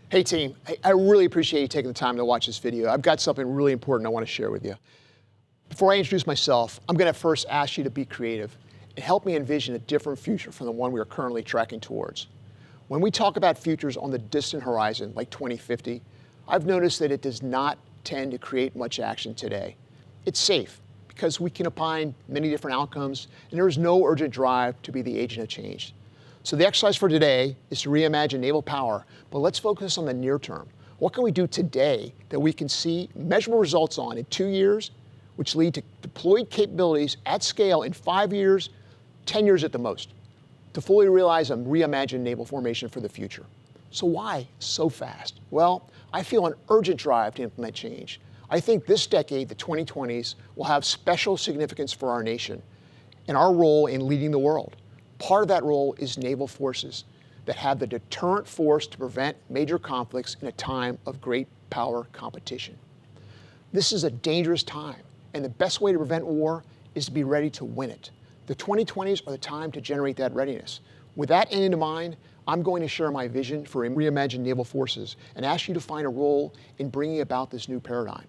Hey team, I really appreciate you taking the time to watch this video. I've got something really important I want to share with you. Before I introduce myself, I'm going to first ask you to be creative and help me envision a different future from the one we are currently tracking towards. When we talk about futures on the distant horizon, like 2050, I've noticed that it does not tend to create much action today. It's safe because we can opine many different outcomes and there is no urgent drive to be the agent of change. So the exercise for today is to reimagine naval power, but let's focus on the near term. What can we do today that we can see measurable results on in 2 years, which lead to deployed capabilities at scale in 5 years, 10 years at the most, to fully realize a reimagined naval formation for the future? So why so fast? Well, I feel an urgent drive to implement change. I think this decade, the 2020s, will have special significance for our nation and our role in leading the world. Part of that role is naval forces that have the deterrent force to prevent major conflicts in a time of great power competition. This is a dangerous time, and the best way to prevent war is to be ready to win it. The 2020s are the time to generate that readiness. With that end in mind, I'm going to share my vision for reimagined naval forces and ask you to find a role in bringing about this new paradigm.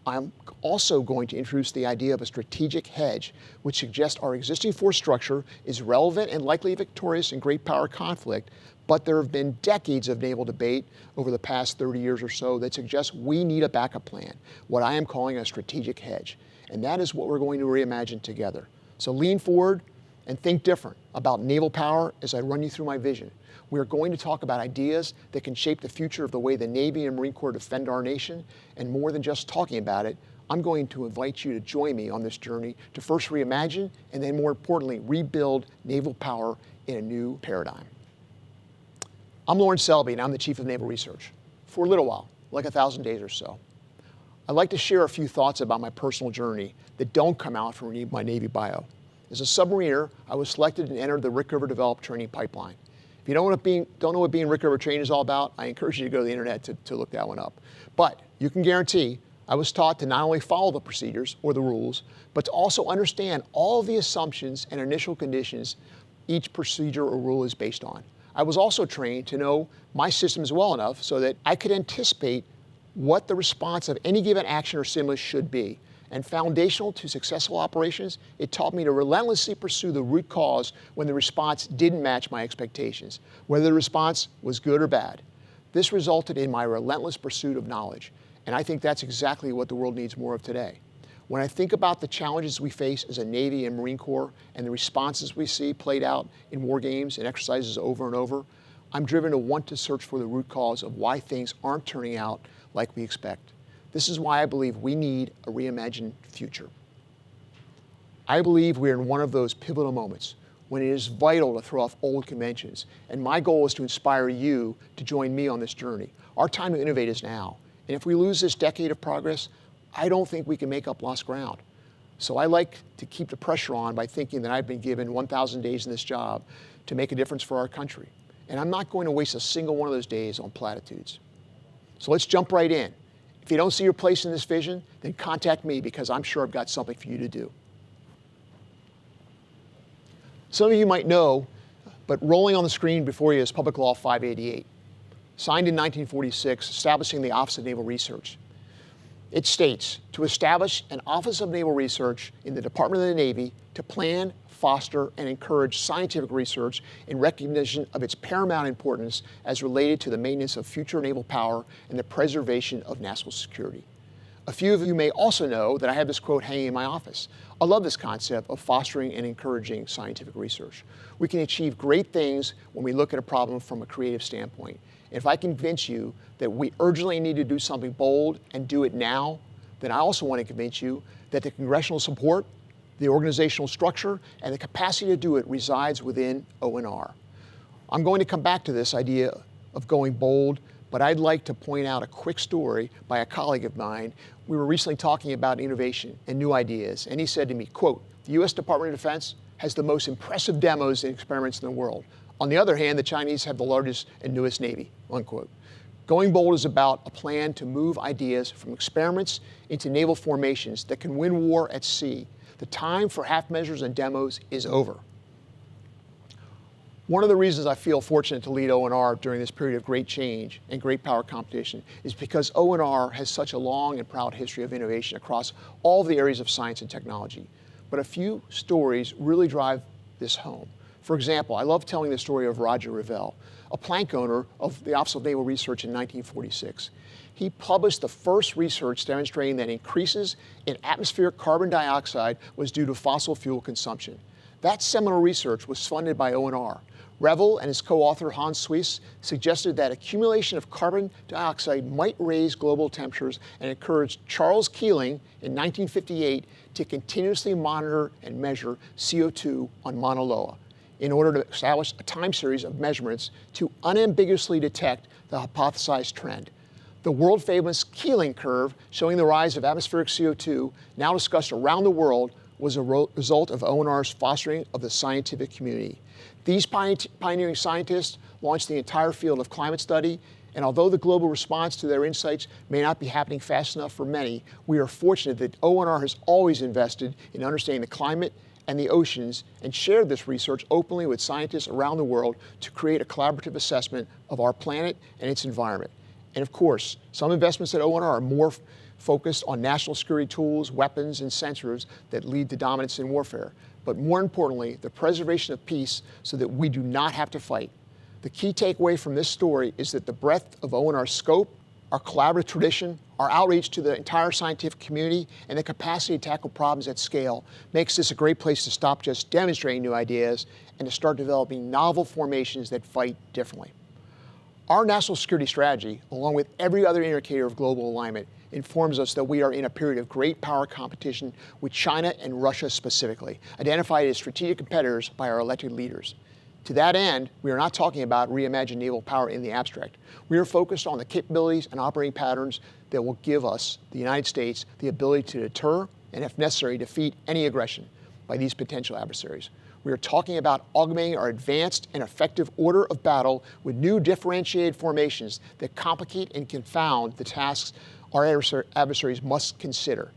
I'm also going to introduce the idea of a strategic hedge, which suggests our existing force structure is relevant and likely victorious in great power conflict, but there have been decades of naval debate over the past 30 years or so that suggests we need a backup plan, what I am calling a strategic hedge. And that is what we're going to reimagine together. So lean forward and think different about naval power as I run you through my vision. We are going to talk about ideas that can shape the future of the way the Navy and Marine Corps defend our nation, and more than just talking about it, I'm going to invite you to join me on this journey to first reimagine and then, more importantly, rebuild naval power in a new paradigm. I'm Lawrence Selby, and I'm the Chief of Naval Research. For a little while, like 1,000 days or so, I'd like to share a few thoughts about my personal journey that don't come out from my Navy bio. As a submariner, I was selected and entered the Rickover Developed Training Pipeline. If you don't know what being Rickover trained is all about, I encourage you to go to the internet to look that one up. But you can guarantee I was taught to not only follow the procedures or the rules, but to also understand all of the assumptions and initial conditions each procedure or rule is based on. I was also trained to know my systems well enough so that I could anticipate what the response of any given action or stimulus should be. And foundational to successful operations, it taught me to relentlessly pursue the root cause when the response didn't match my expectations, whether the response was good or bad. This resulted in my relentless pursuit of knowledge, and I think that's exactly what the world needs more of today. When I think about the challenges we face as a Navy and Marine Corps and the responses we see played out in war games and exercises over and over, I'm driven to want to search for the root cause of why things aren't turning out like we expect. This is why I believe we need a reimagined future. I believe we're in one of those pivotal moments when it is vital to throw off old conventions, and my goal is to inspire you to join me on this journey. Our time to innovate is now, and if we lose this decade of progress, I don't think we can make up lost ground. So I like to keep the pressure on by thinking that I've been given 1,000 days in this job to make a difference for our country, and I'm not going to waste a single one of those days on platitudes. So let's jump right in. If you don't see your place in this vision, then contact me because I'm sure I've got something for you to do. Some of you might know, but rolling on the screen before you is Public Law 588, signed in 1946, establishing the Office of Naval Research. It states, to establish an Office of Naval Research in the Department of the Navy to plan, foster, and encourage scientific research in recognition of its paramount importance as related to the maintenance of future naval power and the preservation of national security. A few of you may also know that I have this quote hanging in my office. I love this concept of fostering and encouraging scientific research. We can achieve great things when we look at a problem from a creative standpoint. And if I convince you that we urgently need to do something bold and do it now, then I also want to convince you that the congressional support, the organizational structure, and the capacity to do it resides within ONR. I'm going to come back to this idea of going bold, but I'd like to point out a quick story by a colleague of mine. We were recently talking about innovation and new ideas, and he said to me, quote, the U.S. Department of Defense has the most impressive demos and experiments in the world. On the other hand, the Chinese have the largest and newest Navy, unquote. Going bold is about a plan to move ideas from experiments into naval formations that can win war at sea. The time for half measures and demos is over. One of the reasons I feel fortunate to lead O&R during this period of great change and great power competition is because O&R has such a long and proud history of innovation across all the areas of science and technology. But a few stories really drive this home. For example, I love telling the story of Roger Reimagine, a plank owner of the Office of Naval Research in 1946. He published the first research demonstrating that increases in atmospheric carbon dioxide was due to fossil fuel consumption. That seminal research was funded by O&R. Revel and his co-author Hans Suisse suggested that accumulation of carbon dioxide might raise global temperatures and encouraged Charles Keeling in 1958 to continuously monitor and measure CO2 on Mauna Loa in order to establish a time series of measurements to unambiguously detect the hypothesized trend. The world-famous Keeling curve, showing the rise of atmospheric CO2, now discussed around the world, was a result of O&R's fostering of the scientific community. These pioneering scientists launched the entire field of climate study, and although the global response to their insights may not be happening fast enough for many, we are fortunate that O&R has always invested in understanding the climate and the oceans and shared this research openly with scientists around the world to create a collaborative assessment of our planet and its environment. And of course, some investments at O&R are more focused on national security tools, weapons, and sensors that lead to dominance in warfare. But more importantly, the preservation of peace so that we do not have to fight. The key takeaway from this story is that the breadth of O&R's scope, our collaborative tradition, our outreach to the entire scientific community, and the capacity to tackle problems at scale makes this a great place to stop just demonstrating new ideas and to start developing novel formations that fight differently. Our national security strategy, along with every other indicator of global alignment, informs us that we are in a period of great power competition with China and Russia specifically, identified as strategic competitors by our elected leaders. To that end, we are not talking about Reimagine naval power in the abstract. We are focused on the capabilities and operating patterns that will give us, the United States, the ability to deter and, if necessary, defeat any aggression by these potential adversaries. We are talking about augmenting our advanced and effective order of battle with new differentiated formations that complicate and confound the tasks our adversaries must consider.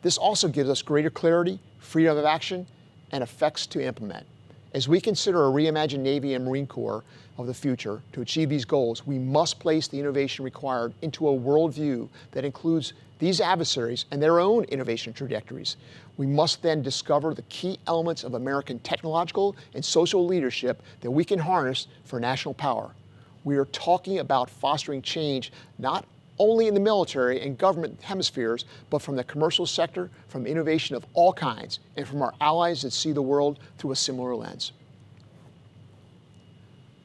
This also gives us greater clarity, freedom of action, and effects to implement. As we consider a reimagined Navy and Marine Corps of the future to achieve these goals, we must place the innovation required into a worldview that includes these adversaries and their own innovation trajectories. We must then discover the key elements of American technological and social leadership that we can harness for national power. We are talking about fostering change not only in the military and government hemispheres, but from the commercial sector, from innovation of all kinds, and from our allies that see the world through a similar lens.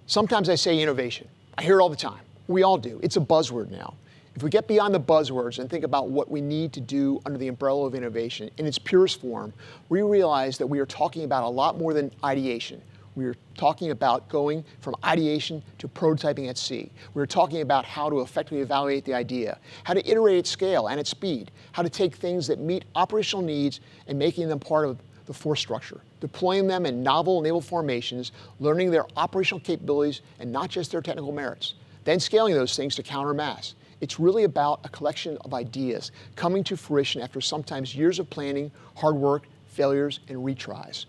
Sometimes I say innovation. I hear it all the time. We all do. It's a buzzword now. If we get beyond the buzzwords and think about what we need to do under the umbrella of innovation in its purest form, we realize that we are talking about a lot more than ideation. We are talking about going from ideation to prototyping at sea. We're talking about how to effectively evaluate the idea, how to iterate at scale and at speed, how to take things that meet operational needs and making them part of the force structure, deploying them in novel naval formations, learning their operational capabilities and not just their technical merits, then scaling those things to counter mass. It's really about a collection of ideas coming to fruition after sometimes years of planning, hard work, failures, and retries.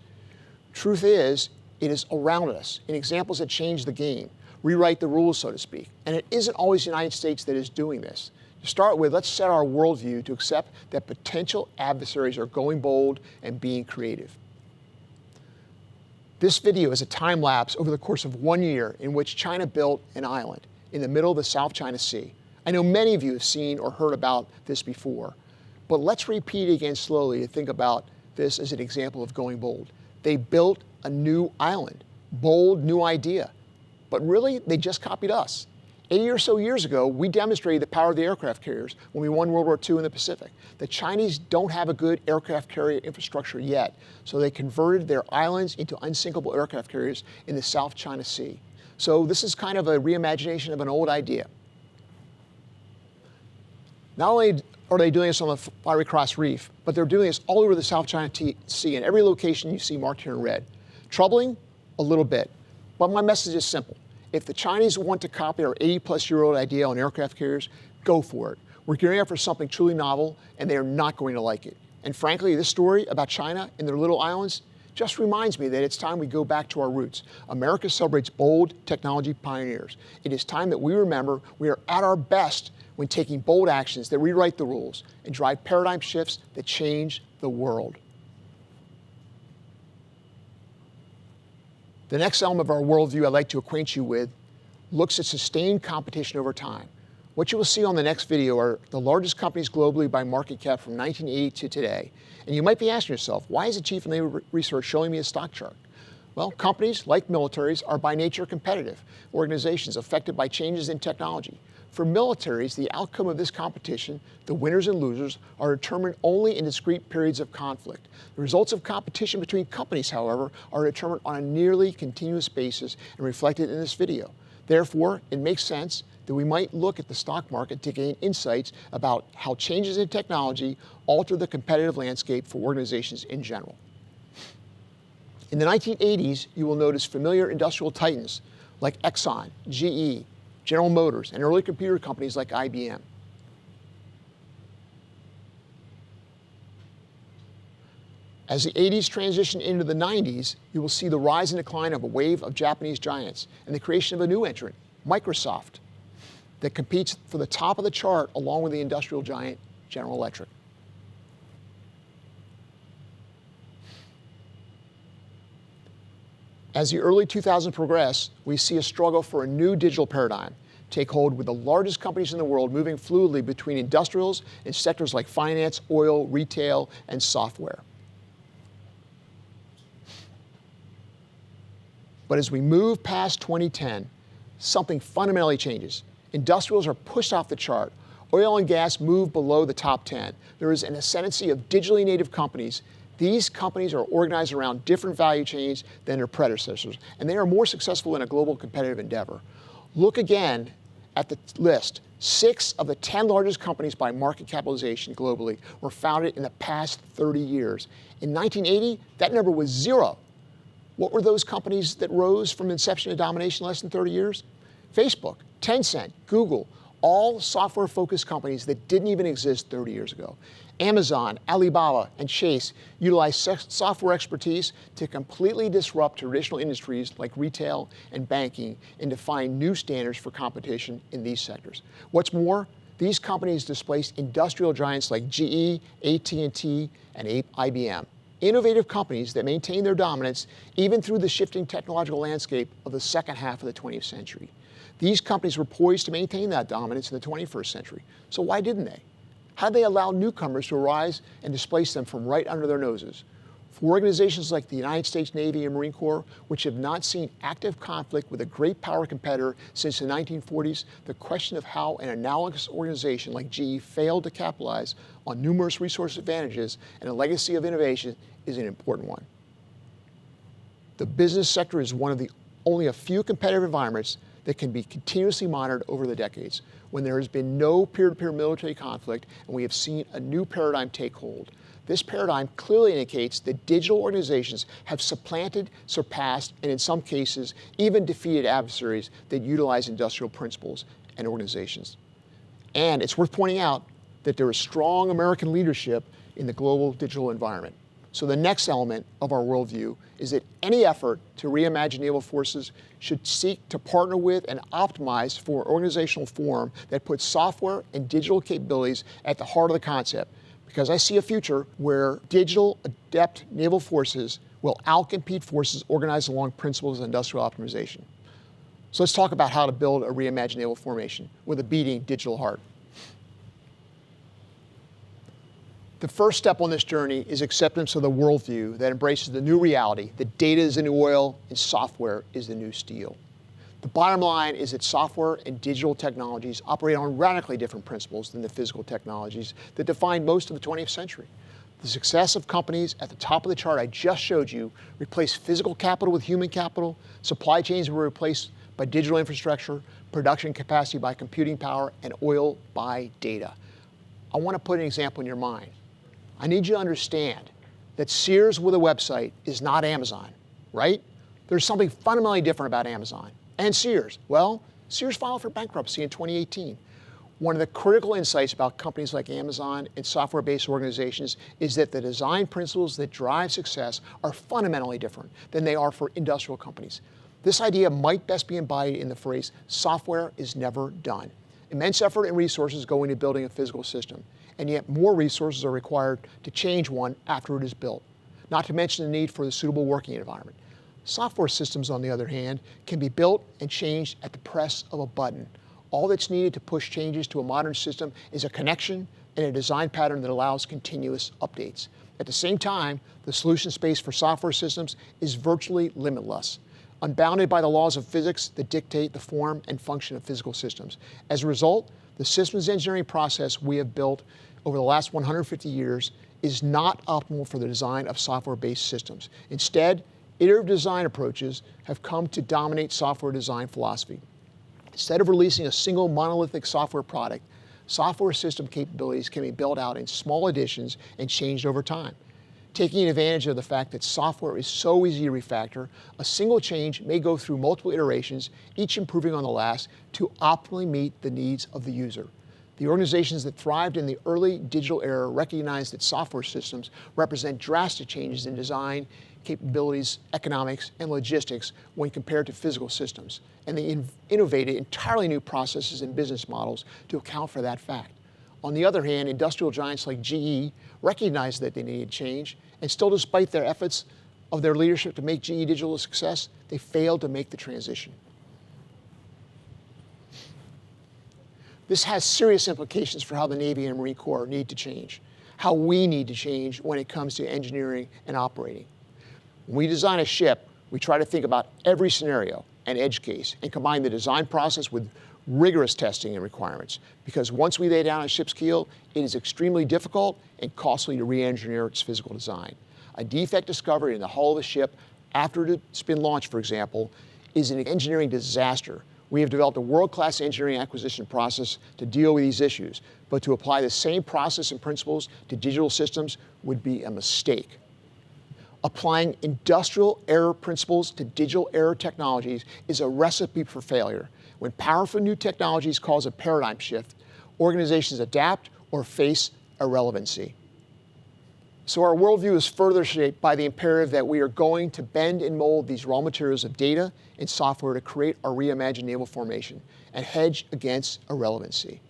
Truth is, it is around us in examples that change the game, rewrite the rules, so to speak. And it isn't always the United States that is doing this. To start with, let's set our worldview to accept that potential adversaries are going bold and being creative. This video is a time lapse over the course of 1 year in which China built an island in the middle of the South China Sea. I know many of you have seen or heard about this before, but let's repeat it again slowly to think about this as an example of going bold. They built a new island, bold new idea, but really they just copied us. 80 or so years ago, we demonstrated the power of the aircraft carriers when we won World War II in the Pacific. The Chinese don't have a good aircraft carrier infrastructure yet, so they converted their islands into unsinkable aircraft carriers in the South China Sea. So this is kind of a reimagination of an old idea. Not only are they doing this on the Fiery Cross Reef, but they're doing this all over the South China Sea in every location you see marked here in red. Troubling? A little bit. But my message is simple. If the Chinese want to copy our 80-plus-year-old idea on aircraft carriers, go for it. We're gearing up for something truly novel, and they are not going to like it. And frankly, this story about China and their little islands just reminds me that it's time we go back to our roots. America celebrates bold technology pioneers. It is time that we remember we are at our best when taking bold actions that rewrite the rules and drive paradigm shifts that change the world. The next element of our worldview I'd like to acquaint you with looks at sustained competition over time. What you will see on the next video are the largest companies globally by market cap from 1980 to today. And you might be asking yourself, why is the Chief of Naval Research showing me a stock chart? Well, companies, like militaries, are by nature competitive organizations affected by changes in technology. For militaries, the outcome of this competition, the winners and losers, are determined only in discrete periods of conflict. The results of competition between companies, however, are determined on a nearly continuous basis and reflected in this video. Therefore, it makes sense that we might look at the stock market to gain insights about how changes in technology alter the competitive landscape for organizations in general. In the 1980s, you will notice familiar industrial titans like Exxon, GE, General Motors, and early computer companies like IBM. As the 80s transition into the 90s, you will see the rise and decline of a wave of Japanese giants and the creation of a new entrant, Microsoft, that competes for the top of the chart along with the industrial giant General Electric. As the early 2000s progress, we see a struggle for a new digital paradigm take hold with the largest companies in the world moving fluidly between industrials and sectors like finance, oil, retail, and software. But as we move past 2010, something fundamentally changes. Industrials are pushed off the chart. Oil and gas move below the top 10. There is an ascendancy of digitally native companies. These companies are organized around different value chains than their predecessors, and they are more successful in a global competitive endeavor. Look again at the list. 6 of the 10 largest companies by market capitalization globally were founded in the past 30 years. In 1980, that number was 0. What were those companies that rose from inception to domination in less than 30 years? Facebook, Tencent, Google, all software-focused companies that didn't even exist 30 years ago. Amazon, Alibaba, and Chase utilize software expertise to completely disrupt traditional industries like retail and banking and define new standards for competition in these sectors. What's more, these companies displaced industrial giants like GE, AT&T, and IBM. Innovative companies that maintain their dominance even through the shifting technological landscape of the second half of the 20th century. These companies were poised to maintain that dominance in the 21st century. So why didn't they? How did they allow newcomers to arise and displace them from right under their noses? For organizations like the United States Navy and Marine Corps, which have not seen active conflict with a great power competitor since the 1940s, the question of how an analogous organization like GE failed to capitalize on numerous resource advantages and a legacy of innovation is an important one. The business sector is one of the only a few competitive environments that can be continuously monitored over the decades, when there has been no peer-to-peer military conflict and we have seen a new paradigm take hold. This paradigm clearly indicates that digital organizations have supplanted, surpassed, and in some cases, even defeated adversaries that utilize industrial principles and organizations. And it's worth pointing out that there is strong American leadership in the global digital environment. So the next element of our worldview is that any effort to reimagine naval forces should seek to partner with and optimize for an organizational form that puts software and digital capabilities at the heart of the concept, because I see a future where digital adept naval forces will outcompete forces organized along principles of industrial optimization. So let's talk about how to build a reimagined naval formation with a beating digital heart. The first step on this journey is acceptance of the worldview that embraces the new reality that data is the new oil and software is the new steel. The bottom line is that software and digital technologies operate on radically different principles than the physical technologies that defined most of the 20th century. The success of companies at the top of the chart I just showed you replaced physical capital with human capital, supply chains were replaced by digital infrastructure, production capacity by computing power, and oil by data. I want to put an example in your mind. I need you to understand that Sears with a website is not Amazon, right? There's something fundamentally different about Amazon and Sears. Well, Sears filed for bankruptcy in 2018. One of the critical insights about companies like Amazon and software-based organizations is that the design principles that drive success are fundamentally different than they are for industrial companies. This idea might best be embodied in the phrase, software is never done. Immense effort and resources go into building a physical system, and yet more resources are required to change one after it is built, not to mention the need for the suitable working environment. Software systems, on the other hand, can be built and changed at the press of a button. All that's needed to push changes to a modern system is a connection and a design pattern that allows continuous updates. At the same time, the solution space for software systems is virtually limitless, unbounded by the laws of physics that dictate the form and function of physical systems. As a result, the systems engineering process we have built over the last 150 years is not optimal for the design of software-based systems. Instead, iterative design approaches have come to dominate software design philosophy. Instead of releasing a single monolithic software product, software system capabilities can be built out in small additions and changed over time. Taking advantage of the fact that software is so easy to refactor, a single change may go through multiple iterations, each improving on the last, to optimally meet the needs of the user. The organizations that thrived in the early digital era recognized that software systems represent drastic changes in design, capabilities, economics, and logistics when compared to physical systems, and they innovated entirely new processes and business models to account for that fact. On the other hand, industrial giants like GE recognized that they needed change, and still, despite their efforts of their leadership to make GE Digital a success, they failed to make the transition. This has serious implications for how the Navy and Marine Corps need to change, how we need to change when it comes to engineering and operating. When we design a ship, we try to think about every scenario and edge case and combine the design process with rigorous testing and requirements, because once we lay down a ship's keel, it is extremely difficult and costly to re-engineer its physical design. A defect discovered in the hull of a ship after it's been launched, for example, is an engineering disaster. We have developed a world-class engineering acquisition process to deal with these issues, but to apply the same process and principles to digital systems would be a mistake. Applying industrial error principles to digital error technologies is a recipe for failure. When powerful new technologies cause a paradigm shift, organizations adapt or face irrelevancy. So our worldview is further shaped by the imperative that we are going to bend and mold these raw materials of data and software to create our reimagined naval formation and hedge against irrelevancy.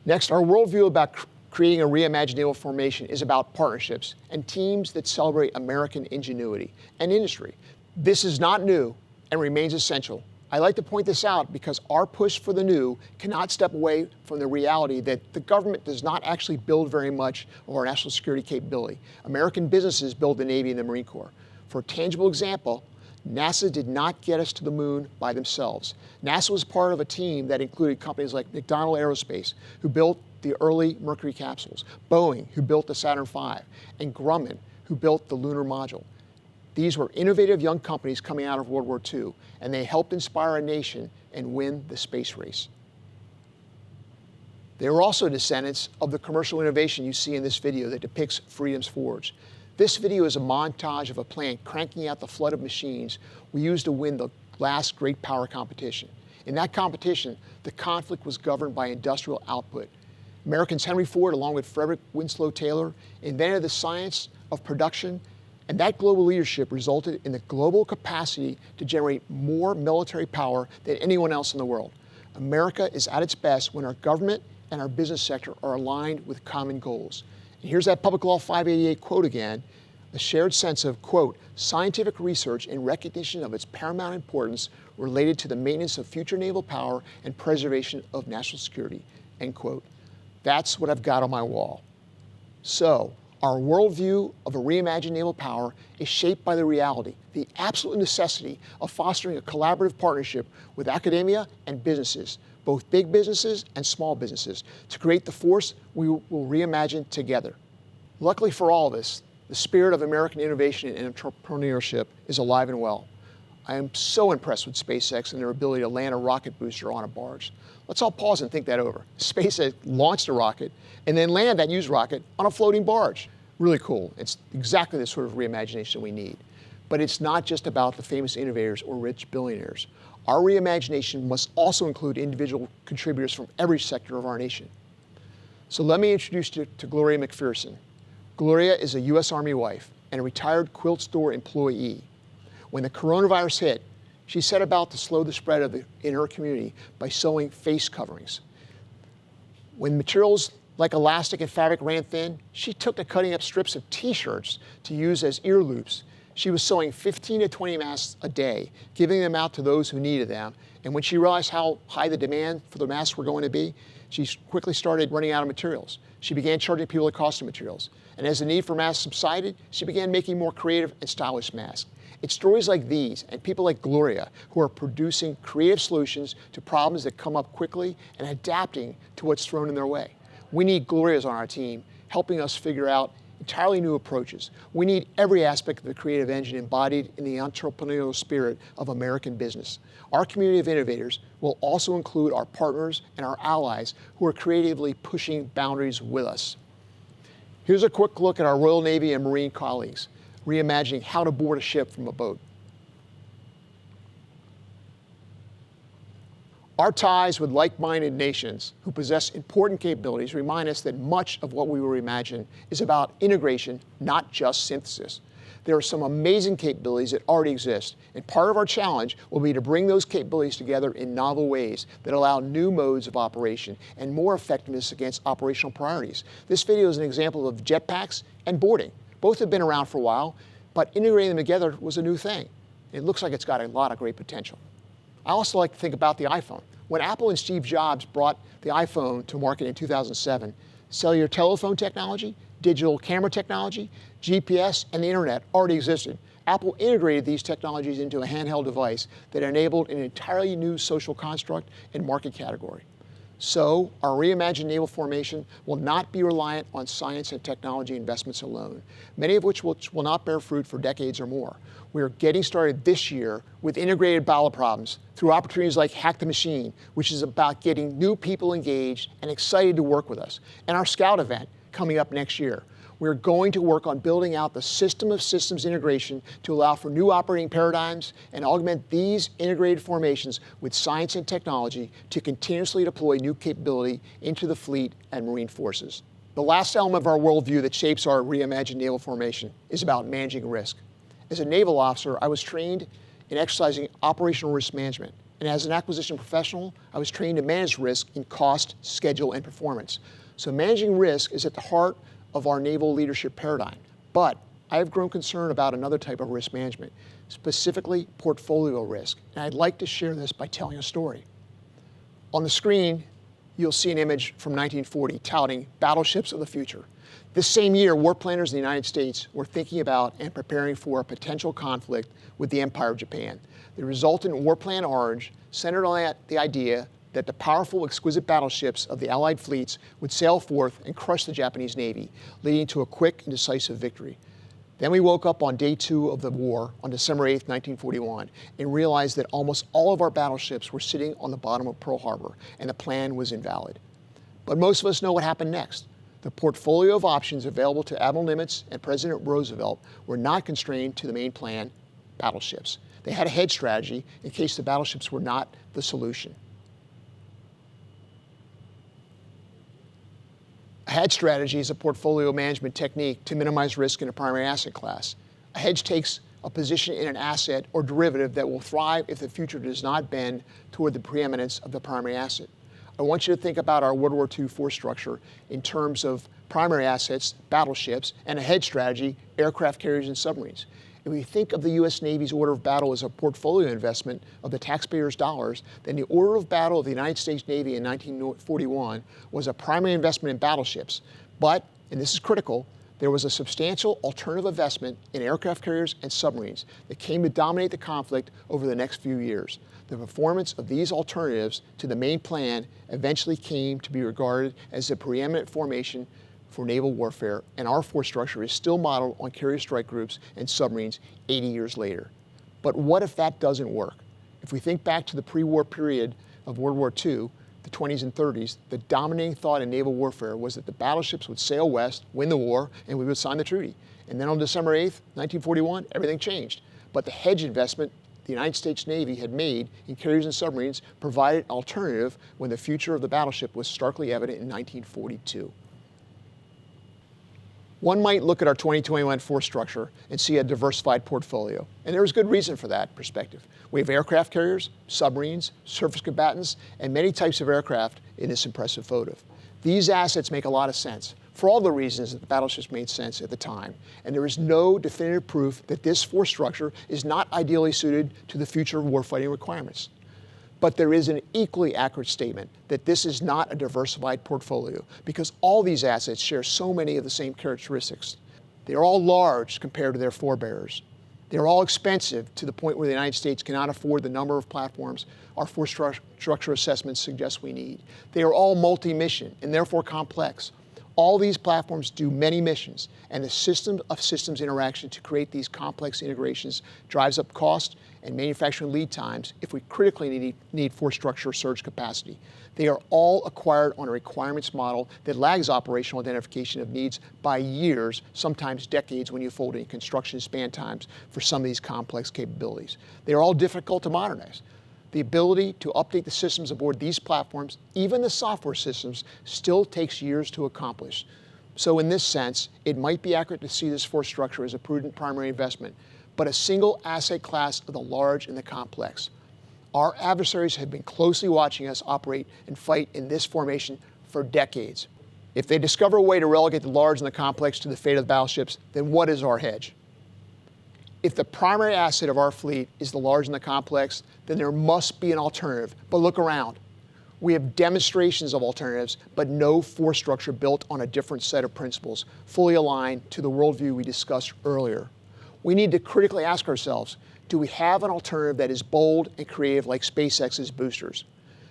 Next, our worldview about creating a reimagined naval formation is about partnerships and teams that celebrate American ingenuity and industry. This is not new and remains essential. I like to point this out because our push for the new cannot step away from the reality that the government does not actually build very much of our national security capability. American businesses build the Navy and the Marine Corps. For a tangible example, NASA did not get us to the moon by themselves. NASA was part of a team that included companies like McDonnell Aerospace, who built the early Mercury capsules, Boeing, who built the Saturn V, and Grumman, who built the lunar module. These were innovative young companies coming out of World War II, and they helped inspire a nation and win the space race. They were also descendants of the commercial innovation you see in this video that depicts Freedom's Forge. This video is a montage of a plant cranking out the flood of machines we used to win the last great power competition. In that competition, the conflict was governed by industrial output. Americans Henry Ford, along with Frederick Winslow Taylor, invented the science of production, and that global leadership resulted in the global capacity to generate more military power than anyone else in the world. America is at its best when our government and our business sector are aligned with common goals. And here's that Public Law 588 quote again, a shared sense of, quote, scientific research in recognition of its paramount importance related to the maintenance of future naval power and preservation of national security, end quote. That's what I've got on my wall. So, our worldview of a reimagined naval power is shaped by the reality, the absolute necessity of fostering a collaborative partnership with academia and businesses, both big businesses and small businesses, to create the force we will reimagine together. Luckily for all of us, the spirit of American innovation and entrepreneurship is alive and well. I am so impressed with SpaceX and their ability to land a rocket booster on a barge. Let's all pause and think that over. SpaceX launched a rocket and then landed that used rocket on a floating barge. Really cool. It's exactly the sort of reimagination we need. But it's not just about the famous innovators or rich billionaires. Our reimagination must also include individual contributors from every sector of our nation. So let me introduce you to Gloria McPherson. Gloria is a U.S. Army wife and a retired quilt store employee. When the coronavirus hit, she set about to slow the spread in her community by sewing face coverings. When materials like elastic and fabric ran thin, she took to cutting up strips of t-shirts to use as ear loops. She was sewing 15 to 20 masks a day, giving them out to those who needed them. And when she realized how high the demand for the masks were going to be, she quickly started running out of materials. She began charging people the cost of materials. And as the need for masks subsided, she began making more creative and stylish masks. It's stories like these and people like Gloria who are producing creative solutions to problems that come up quickly and adapting to what's thrown in their way. We need Glorias on our team, helping us figure out entirely new approaches. We need every aspect of the creative engine embodied in the entrepreneurial spirit of American business. Our community of innovators will also include our partners and our allies who are creatively pushing boundaries with us. Here's a quick look at our Royal Navy and Marine colleagues, reimagining how to board a ship from a boat. Our ties with like-minded nations who possess important capabilities remind us that much of what we will reimagine is about integration, not just synthesis. There are some amazing capabilities that already exist, and part of our challenge will be to bring those capabilities together in novel ways that allow new modes of operation and more effectiveness against operational priorities. This video is an example of jetpacks and boarding. Both have been around for a while, but integrating them together was a new thing. It looks like it's got a lot of great potential. I also like to think about the iPhone. When Apple and Steve Jobs brought the iPhone to market in 2007, cellular telephone technology, digital camera technology, GPS, and the internet already existed. Apple integrated these technologies into a handheld device that enabled an entirely new social construct and market category. So, our reimagined naval formation will not be reliant on science and technology investments alone, many of which will not bear fruit for decades or more. We are getting started this year with integrated battle problems through opportunities like Hack the Machine, which is about getting new people engaged and excited to work with us, and our Scout event coming up next year. We're going to work on building out the system of systems integration to allow for new operating paradigms and augment these integrated formations with science and technology to continuously deploy new capability into the fleet and marine forces. The last element of our worldview that shapes our reimagined naval formation is about managing risk. As a naval officer, I was trained in exercising operational risk management. And as an acquisition professional, I was trained to manage risk in cost, schedule, and performance. So managing risk is at the heart of our naval leadership paradigm. But I have grown concerned about another type of risk management, specifically portfolio risk. And I'd like to share this by telling a story. On the screen, you'll see an image from 1940 touting battleships of the future. This same year, war planners in the United States were thinking about and preparing for a potential conflict with the Empire of Japan. The resultant War Plan Orange centered on the idea that the powerful, exquisite battleships of the Allied fleets would sail forth and crush the Japanese Navy, leading to a quick and decisive victory. Then we woke up on day 2 of the war on December 8, 1941, and realized that almost all of our battleships were sitting on the bottom of Pearl Harbor, and the plan was invalid. But most of us know what happened next. The portfolio of options available to Admiral Nimitz and President Roosevelt were not constrained to the main plan, battleships. They had a hedge strategy in case the battleships were not the solution. A hedge strategy is a portfolio management technique to minimize risk in a primary asset class. A hedge takes a position in an asset or derivative that will thrive if the future does not bend toward the preeminence of the primary asset. I want you to think about our World War II force structure in terms of primary assets, battleships, and a hedge strategy, aircraft carriers and submarines. If we think of the U.S. Navy's order of battle as a portfolio investment of the taxpayers' dollars, then the order of battle of the United States Navy in 1941 was a primary investment in battleships. But, and this is critical, there was a substantial alternative investment in aircraft carriers and submarines that came to dominate the conflict over the next few years. The performance of these alternatives to the main plan eventually came to be regarded as the preeminent formation for naval warfare, and our force structure is still modeled on carrier strike groups and submarines 80 years later. But what if that doesn't work? If we think back to the pre-war period of World War II, the 20s and 30s, the dominating thought in naval warfare was that the battleships would sail west, win the war, and we would sign the treaty. And then on December 8th, 1941, everything changed. But the hedge investment the United States Navy had made in carriers and submarines provided an alternative when the future of the battleship was starkly evident in 1942. One might look at our 2021 force structure and see a diversified portfolio, and there is good reason for that perspective. We have aircraft carriers, submarines, surface combatants, and many types of aircraft in this impressive photo. These assets make a lot of sense for all the reasons that the battleships made sense at the time, and there is no definitive proof that this force structure is not ideally suited to the future warfighting requirements. But there is an equally accurate statement that this is not a diversified portfolio because all these assets share so many of the same characteristics. They are all large compared to their forebears. They are all expensive to the point where the United States cannot afford the number of platforms our force structure assessments suggest we need. They are all multi-mission and therefore complex. All these platforms do many missions, and the system of systems interaction to create these complex integrations drives up cost and manufacturing lead times if we critically need force structure surge capacity. They are all acquired on a requirements model that lags operational identification of needs by years, sometimes decades when you fold in construction span times for some of these complex capabilities. They are all difficult to modernize. The ability to update the systems aboard these platforms, even the software systems, still takes years to accomplish. So in this sense, it might be accurate to see this force structure as a prudent primary investment, but a single asset class of the large and the complex. Our adversaries have been closely watching us operate and fight in this formation for decades. If they discover a way to relegate the large and the complex to the fate of the battleships, then what is our hedge? If the primary asset of our fleet is the large and the complex, then there must be an alternative. But look around. We have demonstrations of alternatives, but no force structure built on a different set of principles, fully aligned to the worldview we discussed earlier. We need to critically ask ourselves, do we have an alternative that is bold and creative like SpaceX's boosters?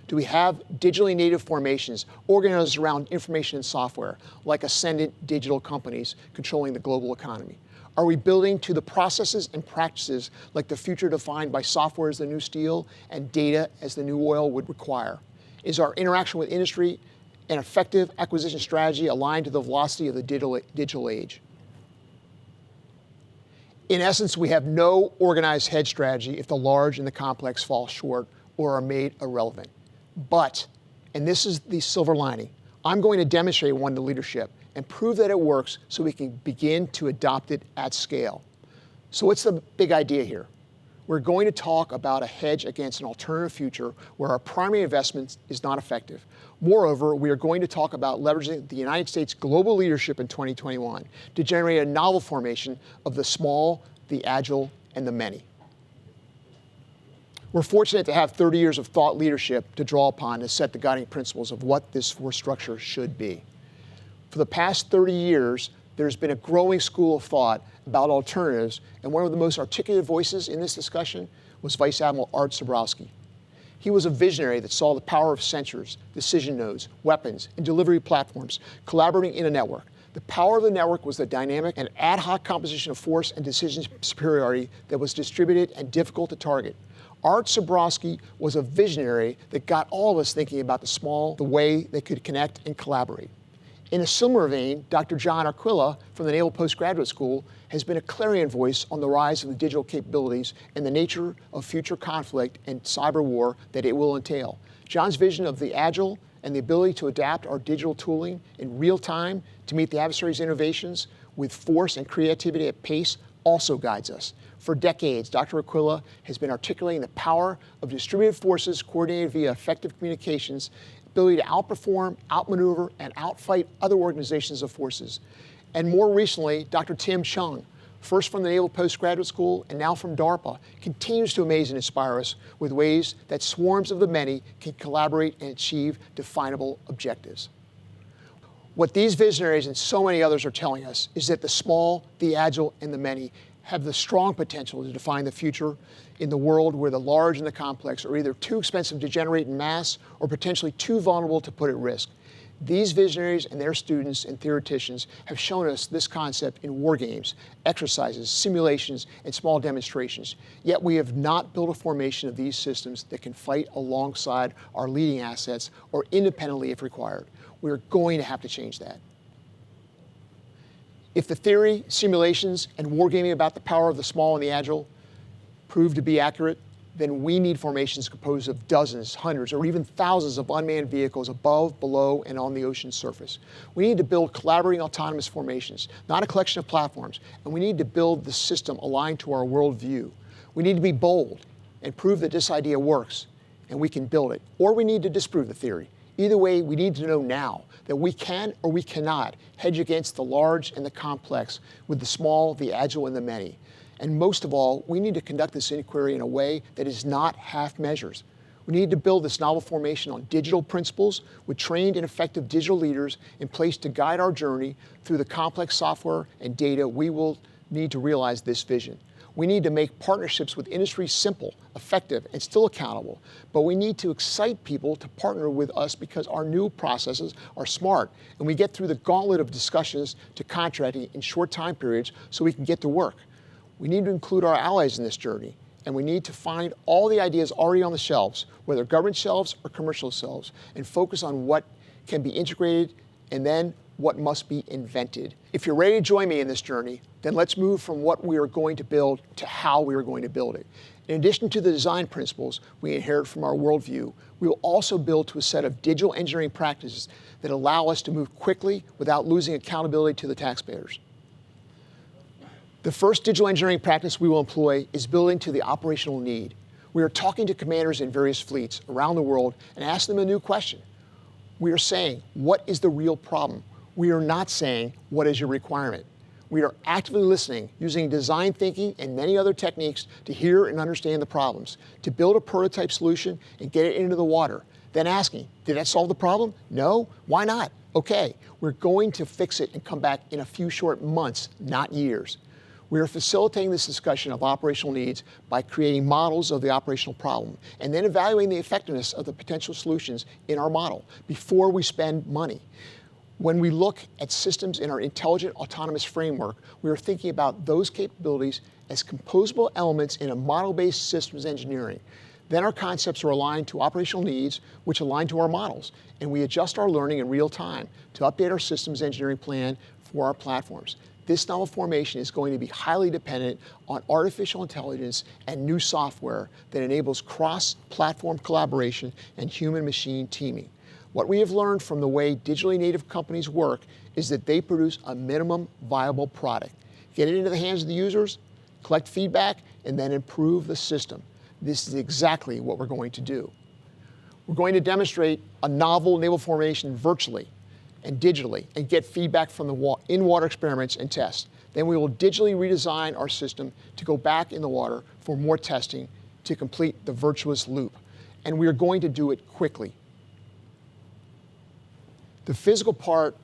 Do we have digitally native formations organized around information and software, like ascendant digital companies controlling the global economy? Are we building to the processes and practices like the future defined by software as the new steel and data as the new oil would require? Is our interaction with industry an effective acquisition strategy aligned to the velocity of the digital age? In essence, we have no organized hedge strategy if the large and the complex fall short or are made irrelevant. But, and this is the silver lining, I'm going to demonstrate one to leadership and prove that it works so we can begin to adopt it at scale. So what's the big idea here? We're going to talk about a hedge against an alternative future where our primary investment is not effective. Moreover, we are going to talk about leveraging the United States global leadership in 2021 to generate a novel formation of the small, the agile, and the many. We're fortunate to have 30 years of thought leadership to draw upon to set the guiding principles of what this force structure should be. For the past 30 years, there's been a growing school of thought about alternatives, and one of the most articulate voices in this discussion was Vice Admiral Art Zebrowski. He was a visionary that saw the power of sensors, decision nodes, weapons, and delivery platforms collaborating in a network. The power of the network was the dynamic and ad hoc composition of force and decision superiority that was distributed and difficult to target. Art Zebrowski was a visionary that got all of us thinking about the small, the way they could connect and collaborate. In a similar vein, Dr. John Aquila from the Naval Postgraduate School has been a clarion voice on the rise of the digital capabilities and the nature of future conflict and cyber war that it will entail. John's vision of the agile and the ability to adapt our digital tooling in real time to meet the adversary's innovations with force and creativity at pace also guides us. For decades, Dr. Aquila has been articulating the power of distributed forces coordinated via effective communications, ability to outperform, outmaneuver, and outfight other organizations of forces. And more recently, Dr. Tim Chung, first from the Naval Postgraduate School and now from DARPA, continues to amaze and inspire us with ways that swarms of the many can collaborate and achieve definable objectives. What these visionaries and so many others are telling us is that the small, the agile, and the many have the strong potential to define the future in the world where the large and the complex are either too expensive to generate in mass or potentially too vulnerable to put at risk. These visionaries and their students and theoreticians have shown us this concept in war games, exercises, simulations, and small demonstrations. Yet we have not built a formation of these systems that can fight alongside our leading assets or independently if required. We're going to have to change that. If the theory, simulations, and wargaming about the power of the small and the agile prove to be accurate, then we need formations composed of dozens, hundreds, or even thousands of unmanned vehicles above, below, and on the ocean surface. We need to build collaborating autonomous formations, not a collection of platforms, and we need to build the system aligned to our worldview. We need to be bold and prove that this idea works, and we can build it. Or we need to disprove the theory. Either way, we need to know now that we can or we cannot hedge against the large and the complex with the small, the agile, and the many. And most of all, we need to conduct this inquiry in a way that is not half measures. We need to build this novel formation on digital principles with trained and effective digital leaders in place to guide our journey through the complex software and data we will need to realize this vision. We need to make partnerships with industry simple, effective, and still accountable. But we need to excite people to partner with us because our new processes are smart and we get through the gauntlet of discussions to contracting in short time periods so we can get to work. We need to include our allies in this journey, and we need to find all the ideas already on the shelves, whether government shelves or commercial shelves, and focus on what can be integrated and then what must be invented. If you're ready to join me in this journey, then let's move from what we are going to build to how we are going to build it. In addition to the design principles we inherit from our worldview, we will also build to a set of digital engineering practices that allow us to move quickly without losing accountability to the taxpayers. The first digital engineering practice we will employ is building to the operational need. We are talking to commanders in various fleets around the world and ask them a new question. We are saying, what is the real problem? We are not saying, what is your requirement? We are actively listening, using design thinking and many other techniques to hear and understand the problems, to build a prototype solution and get it into the water. Then asking, did that solve the problem? No? Why not? Okay, we're going to fix it and come back in a few short months, not years. We are facilitating this discussion of operational needs by creating models of the operational problem and then evaluating the effectiveness of the potential solutions in our model before we spend money. When we look at systems in our intelligent autonomous framework, we are thinking about those capabilities as composable elements in a model-based systems engineering. Then our concepts are aligned to operational needs, which align to our models, and we adjust our learning in real time to update our systems engineering plan for our platforms. This novel formation is going to be highly dependent on artificial intelligence and new software that enables cross-platform collaboration and human-machine teaming. What we have learned from the way digitally native companies work is that they produce a minimum viable product, get it into the hands of the users, collect feedback, and then improve the system. This is exactly what we're going to do. We're going to demonstrate a novel naval formation virtually and digitally and get feedback from the in-water experiments and tests. Then we will digitally redesign our system to go back in the water for more testing to complete the virtuous loop. And we are going to do it quickly. The physical part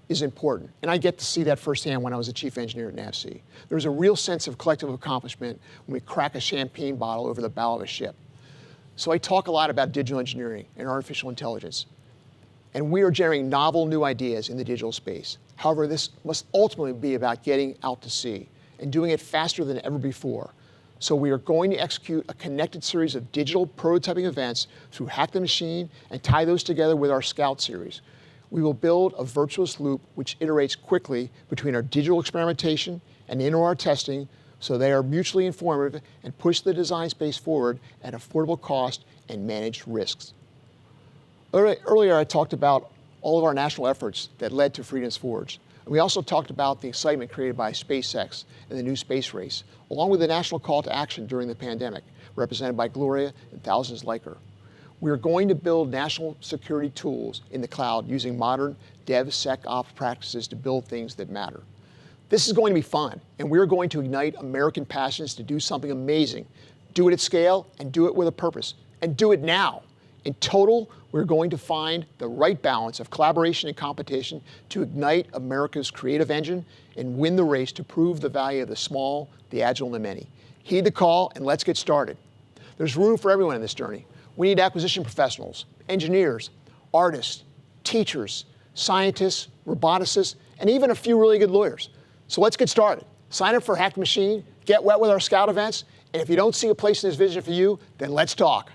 is important, and I get to see that firsthand when I was a chief engineer at NAVSEA. There's a real sense of collective accomplishment when we crack a champagne bottle over the bow of a ship. So I talk a lot about digital engineering and artificial intelligence. And we are generating novel new ideas in the digital space. However, this must ultimately be about getting out to sea and doing it faster than ever before. So we are going to execute a connected series of digital prototyping events through Hack the Machine and tie those together with our Scout series. We will build a virtuous loop which iterates quickly between our digital experimentation and in-our testing so they are mutually informative and push the design space forward at affordable cost and managed risks. Earlier, I talked about all of our national efforts that led to Freedom's Forge. We also talked about the excitement created by SpaceX and the new space race, along with the national call to action during the pandemic, represented by Gloria and thousands like her. We are going to build national security tools in the cloud using modern DevSecOps practices to build things that matter. This is going to be fun, and we're going to ignite American passions to do something amazing, do it at scale, and do it with a purpose, and do it now. In total, we're going to find the right balance of collaboration and competition to ignite America's creative engine and win the race to prove the value of the small, the agile, and the many. Heed the call, and let's get started. There's room for everyone in this journey. We need acquisition professionals, engineers, artists, teachers, scientists, roboticists, and even a few really good lawyers. So let's get started. Sign up for Hack the Machine, get wet with our Scout events, and if you don't see a place in this vision for you, then let's talk.